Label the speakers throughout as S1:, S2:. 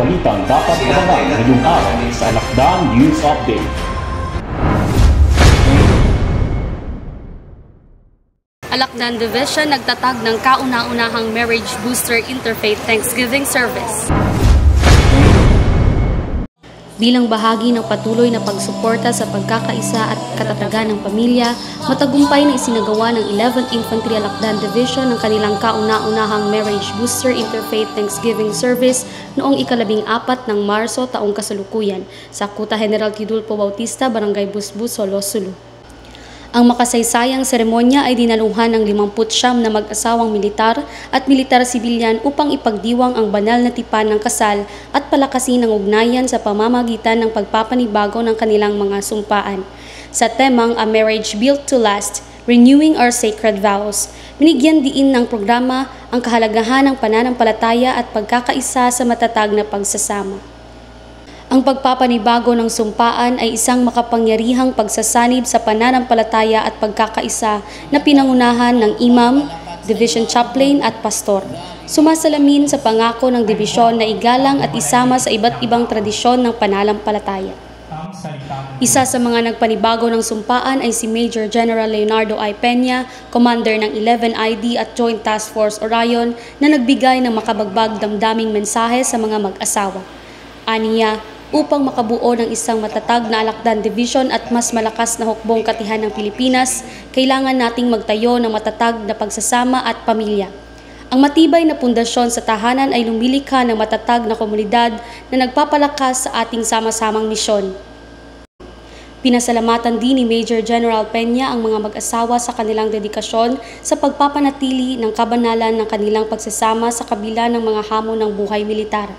S1: balitang dapat abangan ngayong araw sa Alakdan News Update.
S2: Alakdan Division nagtatag ng kauna-unahang Marriage Booster Interfaith Thanksgiving Service. Bilang bahagi ng patuloy na pagsuporta sa pagkakaisa at katatagan ng pamilya, matagumpay na isinagawa ng 11th Infantry Alakdan Division ang kanilang kauna-unahang Marriage Booster Interfaith Thanksgiving Service noong ika-14 ng Marso taong kasalukuyan sa Kuta General Tidulfo Bautista, Barangay Busbus, Solo, Sulu. Ang makasaysayang seremonya ay dinaluhan ng 59 na mag-asawang militar at militar-sibilyan upang ipagdiwang ang banal na tipan ng kasal at palakasin ang ugnayan sa pamamagitan ng pagpapanibago ng kanilang mga sumpaan. Sa temang A Marriage Built to Last, Renewing Our Sacred Vows, binigyan diin ng programa ang kahalagahan ng pananampalataya at pagkakaisa sa matatag na pagsasama. Ang pagpapanibago ng sumpaan ay isang makapangyarihang pagsasanib sa pananampalataya at pagkakaisa na pinangunahan ng imam, division chaplain at pastor. Sumasalamin sa pangako ng dibisyon na igalang at isama sa iba't ibang tradisyon ng pananampalataya. Isa sa mga nagpanibago ng sumpaan ay si Major General Leonardo I. Peña, Commander ng 11 ID at Joint Task Force Orion na nagbigay ng makabagbag damdaming mensahe sa mga mag-asawa. Aniya, upang makabuo ng isang matatag na Alakdan Division at mas malakas na hukbong katihan ng Pilipinas, kailangan nating magtayo ng matatag na pagsasama at pamilya. Ang matibay na pundasyon sa tahanan ay lumilikha ng matatag na komunidad na nagpapalakas sa ating sama-samang misyon. Pinasalamatan din ni Major General Peña ang mga mag-asawa sa kanilang dedikasyon sa pagpapanatili ng kabanalan ng kanilang pagsasama sa kabila ng mga hamon ng buhay militar.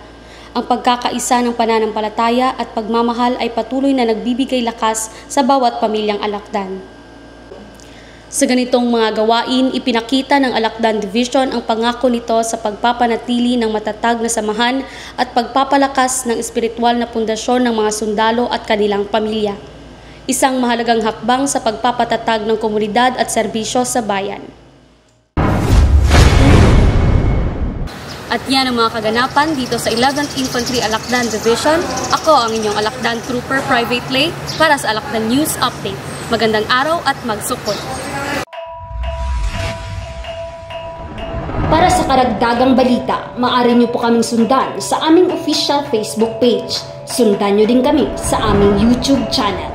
S2: Ang pagkakaisa ng pananampalataya at pagmamahal ay patuloy na nagbibigay lakas sa bawat pamilyang Alakdan. Sa ganitong mga gawain, ipinakita ng Alakdan Division ang pangako nito sa pagpapanatili ng matatag na samahan at pagpapalakas ng espiritual na pundasyon ng mga sundalo at kanilang pamilya. Isang mahalagang hakbang sa pagpapatatag ng komunidad at serbisyo sa bayan. At yan ang mga kaganapan dito sa 11th Infantry Alakdan Division. Ako ang inyong Alakdan Trooper Private Lay para sa Alakdan News Update. Magandang araw at magsukot!
S3: Para sa karagdagang balita, maaari niyo po kaming sundan sa aming official Facebook page. Sundan niyo din kami sa aming YouTube channel.